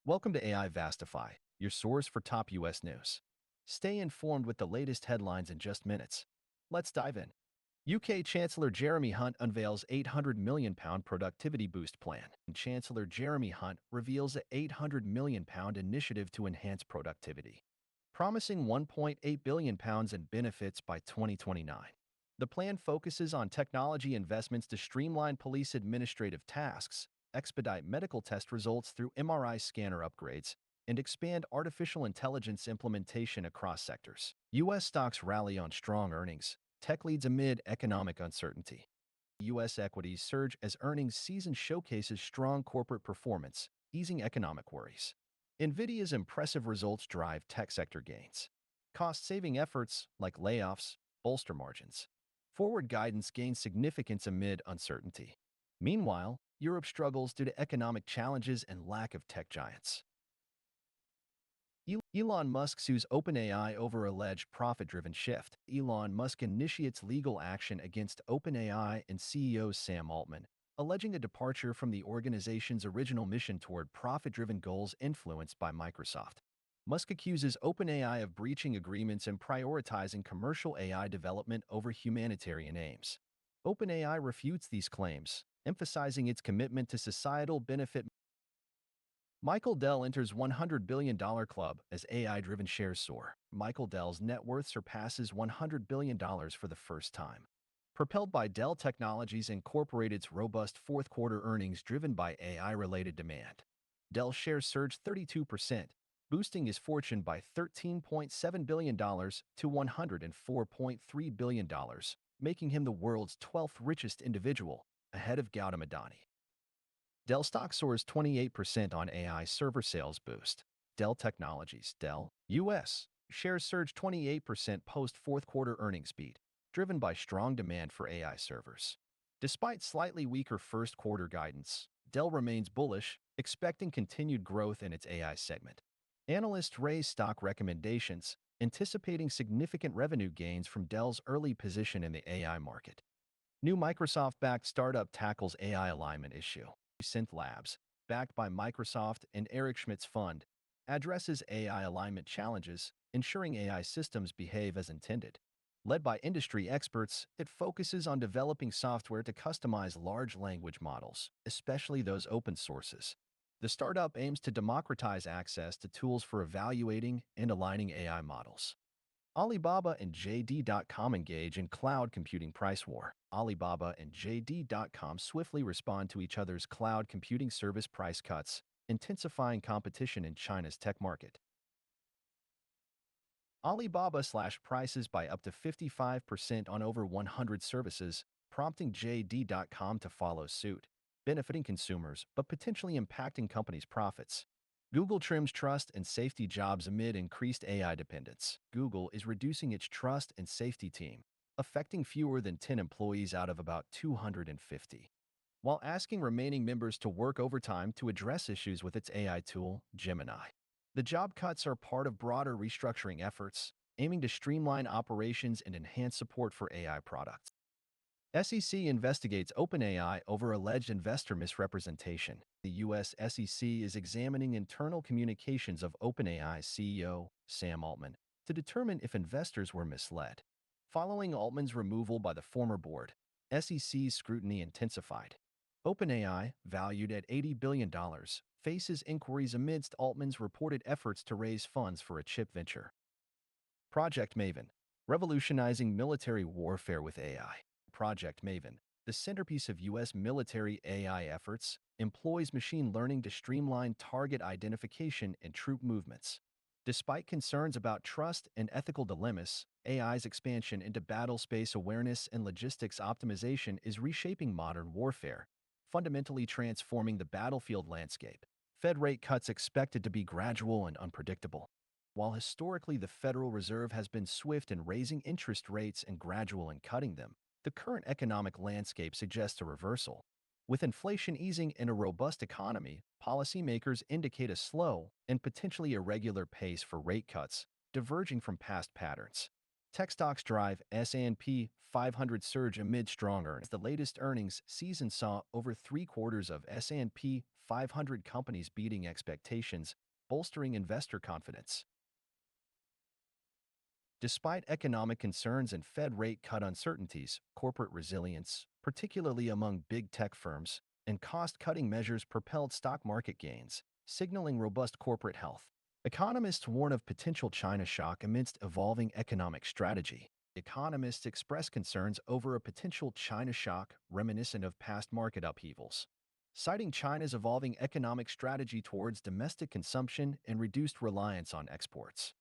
Welcome to AIVASTIFY, your source for top U.S. news. Stay informed with the latest headlines in just minutes. Let's dive in. UK Chancellor Jeremy Hunt unveils £800 million productivity boost plan. And Chancellor Jeremy Hunt reveals an £800 million initiative to enhance productivity, promising £1.8 billion in benefits by 2029. The plan focuses on technology investments to streamline police administrative tasks, expedite medical test results through MRI scanner upgrades, and expand artificial intelligence implementation across sectors. U.S. stocks rally on strong earnings. Tech leads amid economic uncertainty. U.S. equities surge as earnings season showcases strong corporate performance, easing economic worries. NVIDIA's impressive results drive tech sector gains. Cost-saving efforts, like layoffs, bolster margins. Forward guidance gains significance amid uncertainty. Meanwhile, Europe struggles due to economic challenges and lack of tech giants. Elon Musk sues OpenAI over alleged profit-driven shift. Elon Musk initiates legal action against OpenAI and CEO Sam Altman, alleging a departure from the organization's original mission toward profit-driven goals influenced by Microsoft. Musk accuses OpenAI of breaching agreements and prioritizing commercial AI development over humanitarian aims. OpenAI refutes these claims, emphasizing its commitment to societal benefit. Michael Dell enters $100 billion club as AI-driven shares soar. Michael Dell's net worth surpasses $100 billion for the first time. Propelled by Dell Technologies Incorporated's robust fourth-quarter earnings driven by AI-related demand. Dell shares surged 32%, boosting his fortune by $13.7 billion to $104.3 billion, making him the world's 12th richest individual, ahead of Gautam Adani. Dell stock soars 28% on AI server sales boost. Dell Technologies, Dell, U.S. shares surged 28% post-fourth-quarter earnings beat, driven by strong demand for AI servers. Despite slightly weaker first-quarter guidance, Dell remains bullish, expecting continued growth in its AI segment. Analysts raise stock recommendations, anticipating significant revenue gains from Dell's early position in the AI market. New Microsoft-backed startup tackles AI alignment issue. Synth Labs, backed by Microsoft and Eric Schmidt's fund, addresses AI alignment challenges, ensuring AI systems behave as intended. Led by industry experts, it focuses on developing software to customize large language models, especially those open sources. The startup aims to democratize access to tools for evaluating and aligning AI models. Alibaba and JD.com engage in cloud computing price war. Alibaba and JD.com swiftly respond to each other's cloud computing service price cuts, intensifying competition in China's tech market. Alibaba slashed prices by up to 55% on over 100 services, prompting JD.com to follow suit, benefiting consumers but potentially impacting companies' profits. Google trims trust and safety jobs amid increased AI dependence. Google is reducing its trust and safety team, affecting fewer than 10 employees out of about 250, while asking remaining members to work overtime to address issues with its AI tool, Gemini. The job cuts are part of broader restructuring efforts, aiming to streamline operations and enhance support for AI products. SEC investigates OpenAI over alleged investor misrepresentation. The U.S. SEC is examining internal communications of OpenAI's CEO, Sam Altman, to determine if investors were misled. Following Altman's removal by the former board, SEC's scrutiny intensified. OpenAI, valued at $80 billion, faces inquiries amidst Altman's reported efforts to raise funds for a chip venture. Project Maven, revolutionizing military warfare with AI. Project Maven, the centerpiece of U.S. military AI efforts, employs machine learning to streamline target identification and troop movements. Despite concerns about trust and ethical dilemmas, AI's expansion into battle space awareness and logistics optimization is reshaping modern warfare, fundamentally transforming the battlefield landscape. Fed rate cuts expected to be gradual and unpredictable. While historically the Federal Reserve has been swift in raising interest rates and gradual in cutting them, the current economic landscape suggests a reversal. With inflation easing and a robust economy, policymakers indicate a slow and potentially irregular pace for rate cuts, diverging from past patterns. Tech stocks drive S&P 500 surge amid strong earnings. The latest earnings season saw over three-quarters of S&P 500 companies beating expectations, bolstering investor confidence. Despite economic concerns and Fed rate cut uncertainties, corporate resilience, particularly among big tech firms, and cost-cutting measures propelled stock market gains, signaling robust corporate health. Economists warn of potential China shock amidst evolving economic strategy. Economists express concerns over a potential China shock reminiscent of past market upheavals, citing China's evolving economic strategy towards domestic consumption and reduced reliance on exports.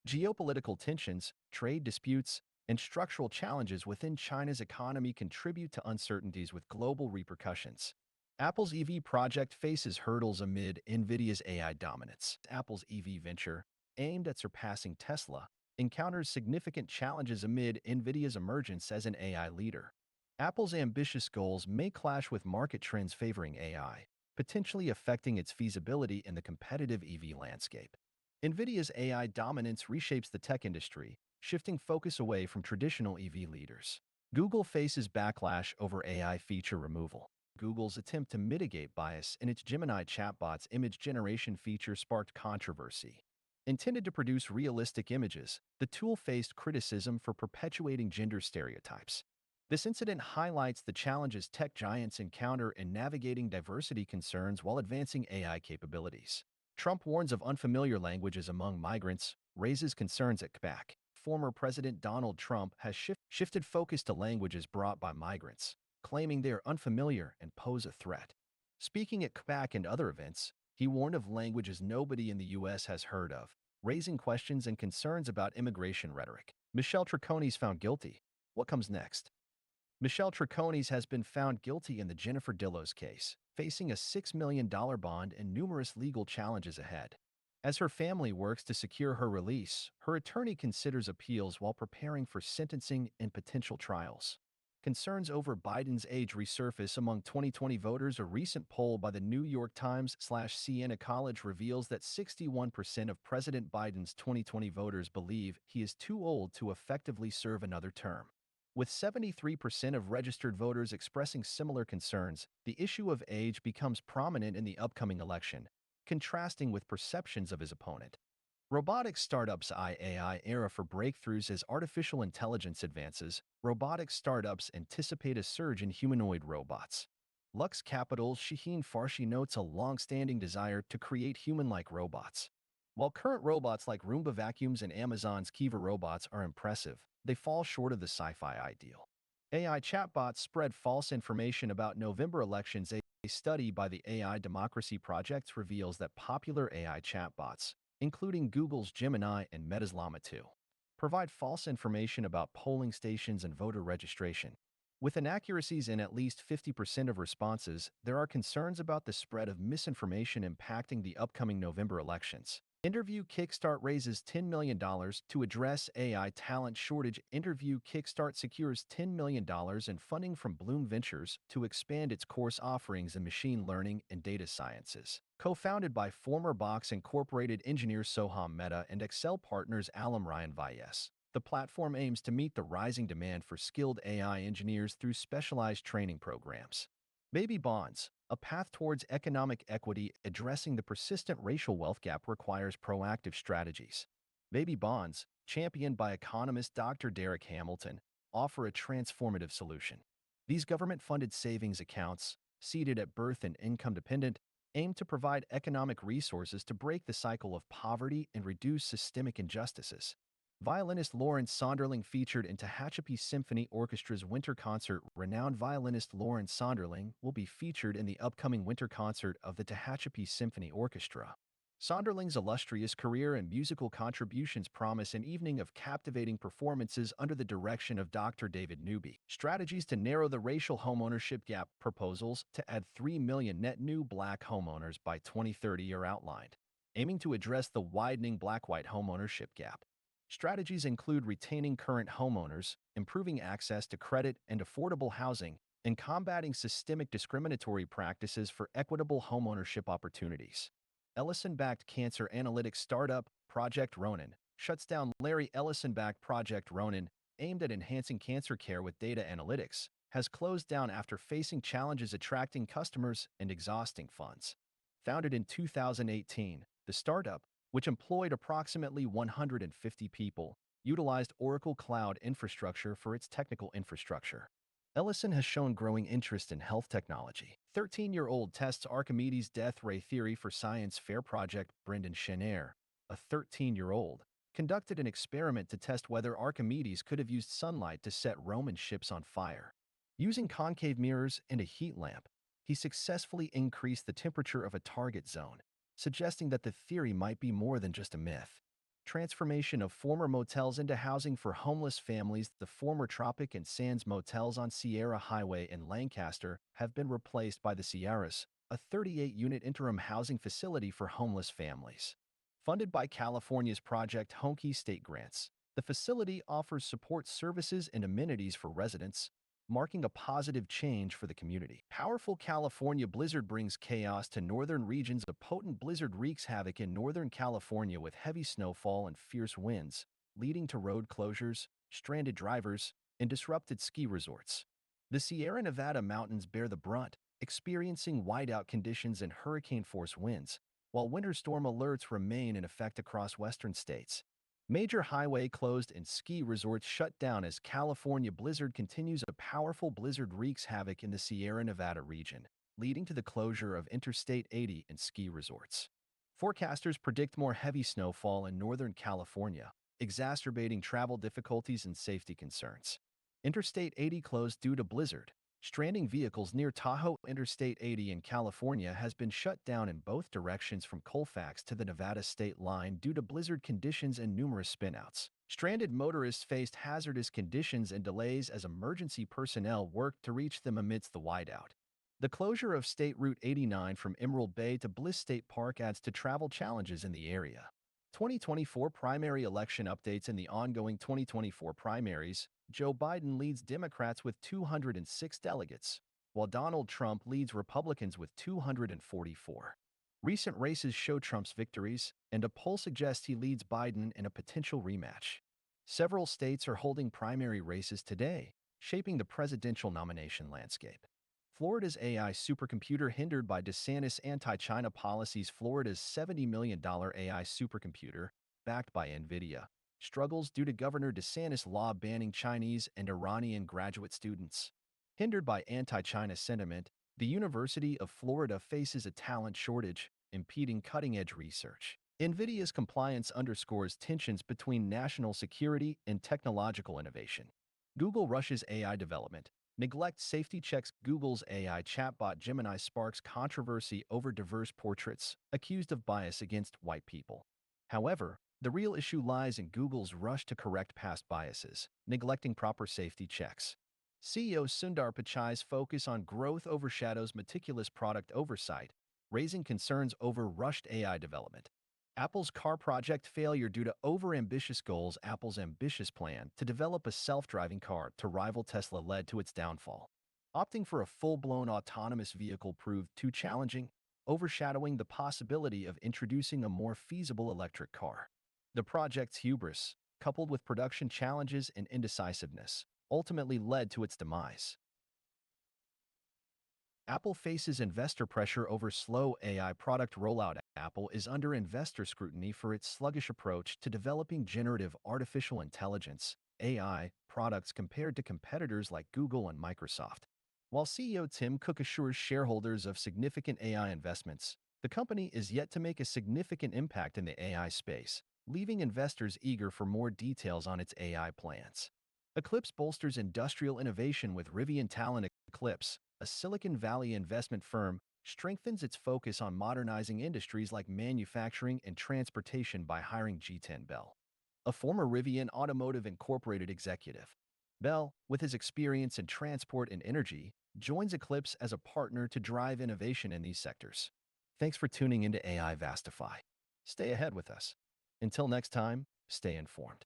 Geopolitical tensions, trade disputes, and structural challenges within China's economy contribute to uncertainties with global repercussions. Apple's EV project faces hurdles amid NVIDIA's AI dominance. Apple's EV venture, aimed at surpassing Tesla, encounters significant challenges amid NVIDIA's emergence as an AI leader. Apple's ambitious goals may clash with market trends favoring AI, potentially affecting its feasibility in the competitive EV landscape. NVIDIA's AI dominance reshapes the tech industry, shifting focus away from traditional EV leaders. Google faces backlash over AI feature removal. Google's attempt to mitigate bias in its Gemini chatbot's image generation feature sparked controversy. Intended to produce realistic images, the tool faced criticism for perpetuating gender stereotypes. This incident highlights the challenges tech giants encounter in navigating diversity concerns while advancing AI capabilities. Trump warns of unfamiliar languages among migrants, raises concerns at Quebec. Former President Donald Trump has shifted focus to languages brought by migrants, claiming they are unfamiliar and pose a threat. Speaking at Quebec and other events, he warned of languages nobody in the U.S. has heard of, raising questions and concerns about immigration rhetoric. Michelle Trachoni's found guilty. What comes next? Michelle Trachoni's has been found guilty in the Jennifer Dillows case, facing a $6 million bond and numerous legal challenges ahead. As her family works to secure her release, her attorney considers appeals while preparing for sentencing and potential trials. Concerns over Biden's age resurface among 2020 voters. A recent poll by the New York Times/Siena College reveals that 61% of President Biden's 2020 voters believe he is too old to effectively serve another term. With 73% of registered voters expressing similar concerns, the issue of age becomes prominent in the upcoming election, contrasting with perceptions of his opponent. Robotics startups' AI era for breakthroughs. As artificial intelligence advances, robotics startups anticipate a surge in humanoid robots. Lux Capital's Shaheen Farshi notes a long-standing desire to create human-like robots. While current robots like Roomba vacuums and Amazon's Kiva robots are impressive, they fall short of the sci-fi ideal. AI chatbots spread false information about November elections. A study by the AI Democracy Project reveals that popular AI chatbots, including Google's Gemini and Meta's Llama 2, provide false information about polling stations and voter registration. With inaccuracies in at least 50% of responses, there are concerns about the spread of misinformation impacting the upcoming November elections. Interview Kickstart raises $10 million to address AI talent shortage. Interview Kickstart secures $10 million in funding from Bloom Ventures to expand its course offerings in machine learning and data sciences. Co-founded by former Box Incorporated engineers Soham Mehta and Excel partners Alam Ryan Vyas, the platform aims to meet the rising demand for skilled AI engineers through specialized training programs. Baby bonds. A path towards economic equity. Addressing the persistent racial wealth gap requires proactive strategies. Baby bonds, championed by economist Dr. Derek Hamilton, offer a transformative solution. These government-funded savings accounts, seeded at birth and income-dependent, aim to provide economic resources to break the cycle of poverty and reduce systemic injustices. Violinist Lawrence Sonderling featured in Tehachapi Symphony Orchestra's winter concert. Renowned violinist Lawrence Sonderling will be featured in the upcoming winter concert of the Tehachapi Symphony Orchestra. Sonderling's illustrious career and musical contributions promise an evening of captivating performances under the direction of Dr. David Newby. Strategies to narrow the racial homeownership gap. Proposals to add 3 million net new black homeowners by 2030 are outlined, aiming to address the widening black-white homeownership gap. Strategies include retaining current homeowners, improving access to credit and affordable housing, and combating systemic discriminatory practices for equitable homeownership opportunities. Ellison-backed cancer analytics startup Project Ronin shuts down. Larry Ellison-backed Project Ronin, aimed at enhancing cancer care with data analytics, has closed down after facing challenges attracting customers and exhausting funds. Founded in 2018, the startup, which employed approximately 150 people, utilized Oracle Cloud infrastructure for its technical infrastructure. Ellison has shown growing interest in health technology. 13-year-old tests Archimedes' death ray theory for science fair project. Brendan Chenair, a 13-year-old, conducted an experiment to test whether Archimedes could have used sunlight to set Roman ships on fire. Using concave mirrors and a heat lamp, he successfully increased the temperature of a target zone, suggesting that the theory might be more than just a myth. Transformation of former motels into housing for homeless families. The former Tropic and Sands motels on Sierra Highway in Lancaster have been replaced by the Sierras, a 38-unit interim housing facility for homeless families. Funded by California's Project Honky state grants, the facility offers support services and amenities for residents, marking a positive change for the community. Powerful California blizzard brings chaos to northern regions. A potent blizzard wreaks havoc in northern California with heavy snowfall and fierce winds, leading to road closures, stranded drivers, and disrupted ski resorts. The Sierra Nevada mountains bear the brunt, experiencing whiteout conditions and hurricane-force winds, while winter storm alerts remain in effect across western states. Major highway closed and ski resorts shut down as California blizzard continues. A powerful blizzard wreaks havoc in the Sierra Nevada region, leading to the closure of Interstate 80 and ski resorts. Forecasters predict more heavy snowfall in Northern California, exacerbating travel difficulties and safety concerns. Interstate 80 closed due to blizzard. Stranding vehicles near Tahoe. Interstate 80 in California has been shut down in both directions from Colfax to the Nevada state line due to blizzard conditions and numerous spinouts. Stranded motorists faced hazardous conditions and delays as emergency personnel worked to reach them amidst the whiteout. The closure of State Route 89 from Emerald Bay to Bliss State Park adds to travel challenges in the area. 2024 primary election updates. In the ongoing 2024 primaries, Joe Biden leads Democrats with 206 delegates, while Donald Trump leads Republicans with 244. Recent races show Trump's victories, and a poll suggests he leads Biden in a potential rematch. Several states are holding primary races today, shaping the presidential nomination landscape. Florida's AI supercomputer hindered by DeSantis' anti-China policies. Florida's $70 million AI supercomputer, backed by NVIDIA, struggles due to Governor DeSantis' law banning Chinese and Iranian graduate students. Hindered by anti-China sentiment, the University of Florida faces a talent shortage, impeding cutting-edge research. NVIDIA's compliance underscores tensions between national security and technological innovation. Google rushes AI development, neglects safety checks. Google's AI chatbot Gemini sparks controversy over diverse portraits, accused of bias against white people. However, the real issue lies in Google's rush to correct past biases, neglecting proper safety checks. CEO Sundar Pichai's focus on growth overshadows meticulous product oversight, raising concerns over rushed AI development. Apple's car project failure due to overambitious goals. Apple's ambitious plan to develop a self-driving car to rival Tesla led to its downfall. Opting for a full-blown autonomous vehicle proved too challenging, overshadowing the possibility of introducing a more feasible electric car. The project's hubris, coupled with production challenges and indecisiveness, ultimately led to its demise. Apple faces investor pressure over slow AI product rollout. Apple is under investor scrutiny for its sluggish approach to developing generative artificial intelligence (AI) products compared to competitors like Google and Microsoft. While CEO Tim Cook assures shareholders of significant AI investments, the company is yet to make a significant impact in the AI space, leaving investors eager for more details on its AI plans. Eclipse bolsters industrial innovation with Rivian talent. Eclipse, a Silicon Valley investment firm, strengthens its focus on modernizing industries like manufacturing and transportation by hiring G10 Bell, a former Rivian Automotive Incorporated executive. Bell, with his experience in transport and energy, joins Eclipse as a partner to drive innovation in these sectors. Thanks for tuning into AIVASTIFY. Stay ahead with us. Until next time, stay informed.